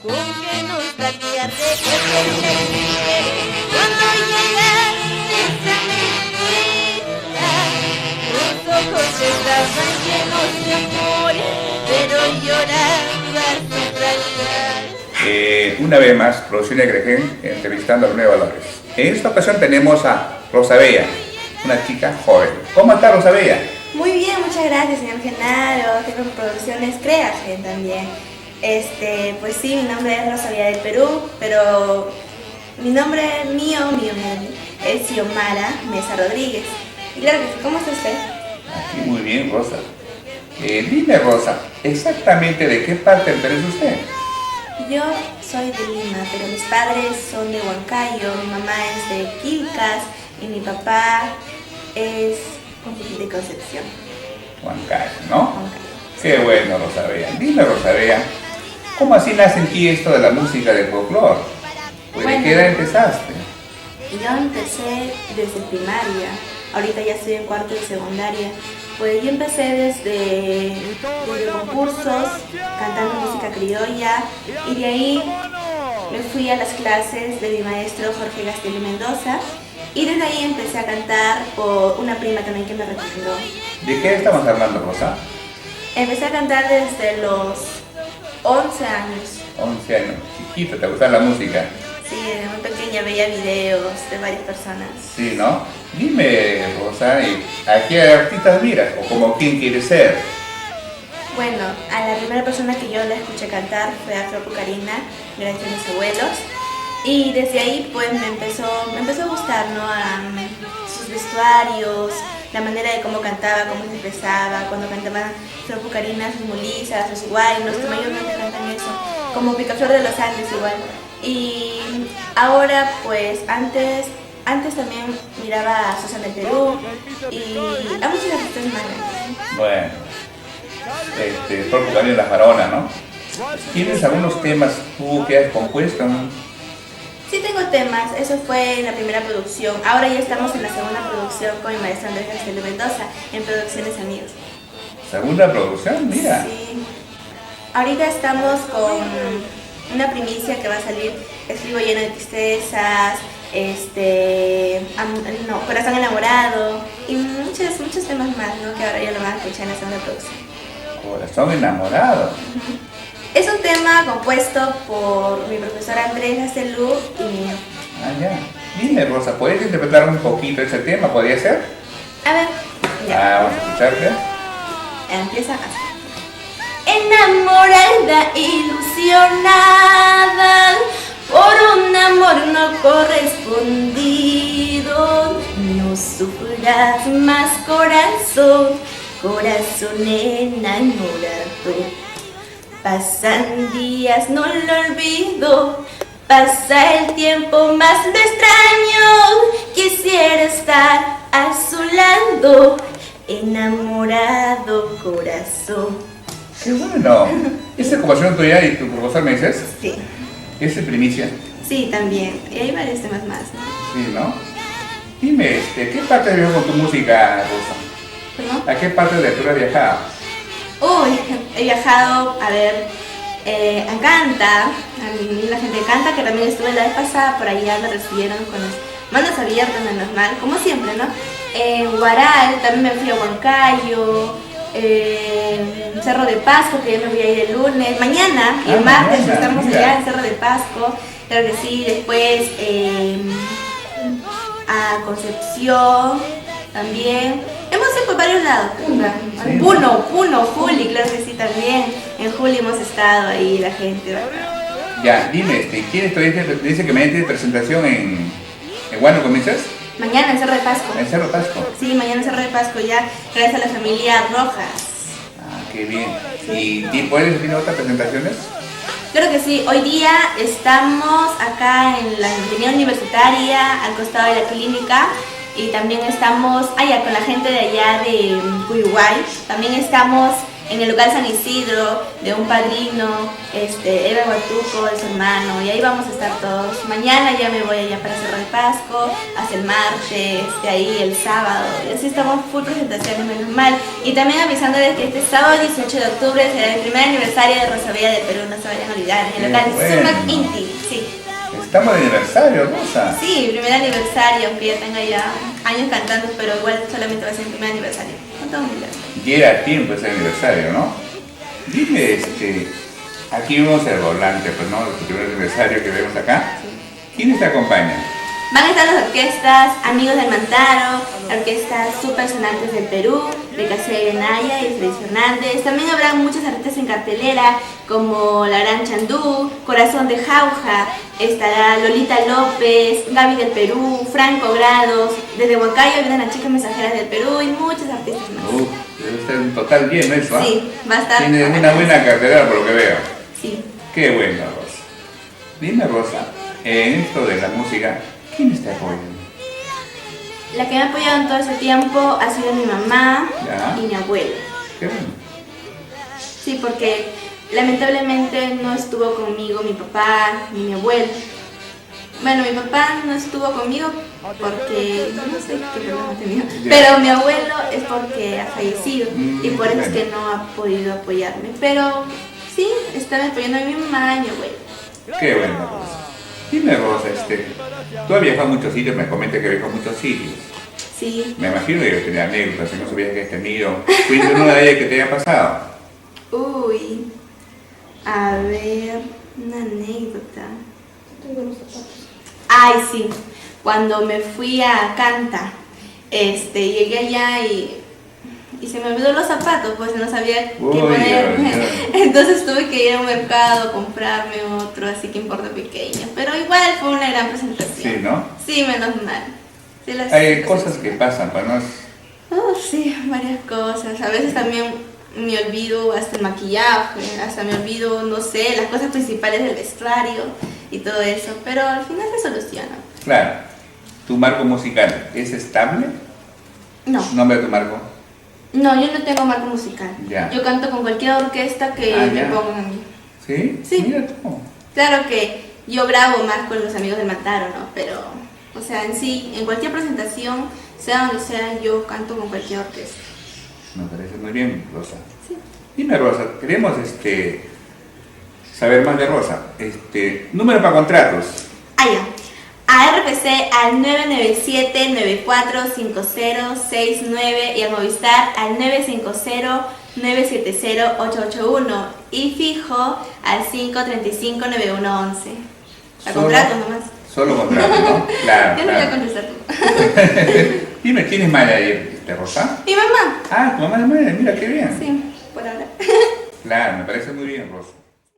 con que nostalgiarte que te cuando llegaste a mi vida. Tus ojos estaban llenos de amor, pero llorabas sin realidad. Una vez más, Producción Egregén entrevistando a Bruna Valores. En esta ocasión tenemos a Rosa Bella, una chica joven. ¿Cómo está Rosa Bella? Muy bien, muchas gracias, señor Genaro. Tengo producciones Creagen también. Pues sí, mi nombre es Rosa Bella del Perú, pero mi nombre mío es Xiomara Mesa Rodríguez. Y claro que sí, ¿cómo está usted? Aquí muy bien, Rosa. Dime, Rosa, exactamente de qué parte del Perú es usted. Yo soy de Lima, pero mis padres son de Huancayo, mi mamá es de Quilcas y mi papá es de Concepción. Huancayo, ¿no? Huancayo. Qué bueno, Rosa Bella. Dime, Rosa Bella, ¿cómo así nace en ti esto de la música de folclore? Pues, ¿de qué edad empezaste? Yo empecé desde primaria, ahorita ya estoy en cuarto de secundaria. Pues yo empecé desde concursos, cantando música criolla, y de ahí me fui a las clases de mi maestro Jorge Gastelum Mendoza, y desde ahí empecé a cantar por una prima también que me recomendó. ¿De qué estamos hablando, Rosa? Empecé a cantar desde los 11 años. 11 años, chiquita, ¿te gusta la música? Sí, desde muy pequeña veía videos de varias personas. Sí, ¿no? Dime, Rosa, ¿a qué artistas miras o como quién quieres ser? Bueno, a la primera persona que yo la escuché cantar fue a Flor Pucarina, gracias a mis abuelos. Y desde ahí pues me empezó a gustar, ¿no? Sus vestuarios, la manera de cómo cantaba, cómo se expresaba, cuando cantaba Flor Pucarina, sus mulizas, sus guaynos, que mayormente cantan eso, como Picaflor de los Andes igual. Y ahora pues antes también miraba a Susana del Perú y a muchos artistas más. Bueno, Flor Pucarina Las Varonas, ¿no? ¿Tienes algunos temas tú que has compuesto? Sí tengo temas, eso fue en la primera producción. Ahora ya estamos en la segunda producción con mi maestro Andrés Gastelum Mendoza, en Producciones Amigos. ¿Segunda producción? Mira. Sí. Ahorita estamos con una primicia que va a salir, Escribo lleno de tristezas, Corazón enamorado y muchos temas más, ¿no? Que ahora ya lo van a escuchar en la segunda producción. Corazón enamorado. Es un tema compuesto por mi profesor Andrés Gastelum y mío. Ah, ya. Dime, Rosa, ¿puedes interpretar un poquito ese tema? ¿Podría ser? A ver, ya. Vamos a escucharte. Empieza así. Enamorada, ilusionada por un amor no correspondido, no sufras más corazón, corazón enamorado. Pasan días, no lo olvido, pasa el tiempo, más lo extraño, quisiera estar a su lado, enamorado corazón. Qué bueno. ¿Esa es composición tuya y tu profesor me dices? Sí, ¿Es de primicia? sí, también, y hay varios temas más, ¿no? Sí, ¿no? Dime, ¿qué parte viajó con tu música, Rosa? ¿Perdón? ¿A qué parte de Perú has viajado? Uy, he viajado a ver a Canta, a la gente de Canta, que también estuve la vez pasada, por allá me recibieron con las manos abiertas, menos mal, como siempre, ¿no? Huaral, también me fui a Huancayo, Cerro de Pasco, que ya me voy a ir el lunes, mañana y el martes mañana, estamos mira. allá en Cerro de Pasco, claro que sí, después a Concepción también. Hemos ido por varios lados, Sí. Puno, Juli, claro que sí también. En Juli hemos estado ahí, la gente, ¿verdad? Ya, dime, ¿quién dice que mañana tiene presentación en Huánuco, ¿cómo dices? Mañana en Cerro de Pasco. En Cerro Pasco. Sí, mañana en Cerro de Pasco ya, gracias a la familia Rojas. Ah, qué bien. ¿Y puedes decir otras presentaciones? Claro que sí, hoy día estamos acá en la Avenida Universitaria, al costado de la clínica, y también estamos allá con la gente de allá de Uruguay. También estamos en el local San Isidro, de un padrino, Eva Guatuco, de su hermano, y ahí vamos a estar todos. Mañana ya me voy allá para Cerro de Pasco, hasta el martes, de ahí el sábado, y así estamos full presentaciones, menos mal. Y también avisándoles que este sábado 18 de octubre será el primer aniversario de Rosalía de Perú, no se vayan a olvidar, en el local Sumac Inti, sí. Estamos de aniversario, Rosa. Sí, primer aniversario, aunque ya tenga ya años cantando, pero igual solamente va a ser el primer aniversario. Con todo humildad. Y era tiempo ese aniversario, ¿no? Dime, aquí vemos el volante, pues, ¿no? El primer aniversario que vemos acá. ¿Quiénes te acompañan? Van a estar las orquestas Amigos del Mantaro, orquestas Super Sonantes del Perú, de Casey Naya y Feliz Fernández. También habrá muchos artistas en cartelera, como La Gran Chandú, Corazón de Jauja, estará Lolita López, Gaby del Perú, Franco Grados, desde Huancayo vienen las Chicas Mensajeras del Perú y muchos artistas más. Debe estar en total bien eso, ¿ah? Sí, va a estar. Tienes una buena cartelera por lo que veo. Sí. Qué bueno, Rosa. Dime, Rosa, en esto de la música, ¿quiénes te apoyan? La que me ha apoyado en todo ese tiempo ha sido mi mamá Ya. y mi abuela. Qué bueno. Sí, porque lamentablemente no estuvo conmigo mi papá ni mi abuelo. Bueno, mi papá no estuvo conmigo porque no sé qué problema tenía, Ya. pero mi abuelo es porque ha fallecido y por eso es bueno. que no ha podido apoyarme. Pero sí, están apoyando a mi mamá y mi abuelo. Qué bueno, Rosa. Dime, Rosa, tú has viajado a muchos sitios, me comentas que viajado a muchos sitios. Sí. Me imagino que tenía anécdotas, si no sabías que has tenido. Cuéntanos una de ellas que te haya pasado. Uy, a ver, una anécdota. Ay, sí, cuando me fui a Canta, llegué allá y se me olvidó los zapatos, pues no sabía qué Uy, ponerme. ya. Entonces tuve que ir a un mercado a comprarme otro, así que importa pequeño. Pero igual fue una gran presentación. Sí, ¿no? Sí, menos mal. Sí, Hay cosas que pasan, pues no es... Sí, varias cosas. A veces también me olvido hasta el maquillaje, hasta me olvido, no sé, las cosas principales del vestuario y todo eso. Pero al final se soluciona. Claro. ¿Tu marco musical es estable? No. ¿Nombre de tu marco? No, yo no tengo marco musical. Ya. Yo canto con cualquier orquesta que Ah, me ya. pongan a mí. ¿Sí? Sí. Mira tú. Claro que yo grabo más con los Amigos del Mantaro, ¿no? Pero, o sea, en sí, en cualquier presentación, sea donde sea, yo canto con cualquier orquesta. Me parece muy bien, Rosa. Sí. Dime, Rosa, queremos saber más de Rosa. Número para contratos. Ah, ya. A RPC al 997-945069 y a Movistar al 950-970-881 y fijo al 535-9111. A contratos nomás. Solo contratos, ¿no? Claro, Yo no voy a claro. contestar tú. Dime, ¿quién es manager, Rosa? Mi mamá. Ah, tu mamá es manager, mira qué bien. Sí, por ahora. Claro, me parece muy bien, Rosa.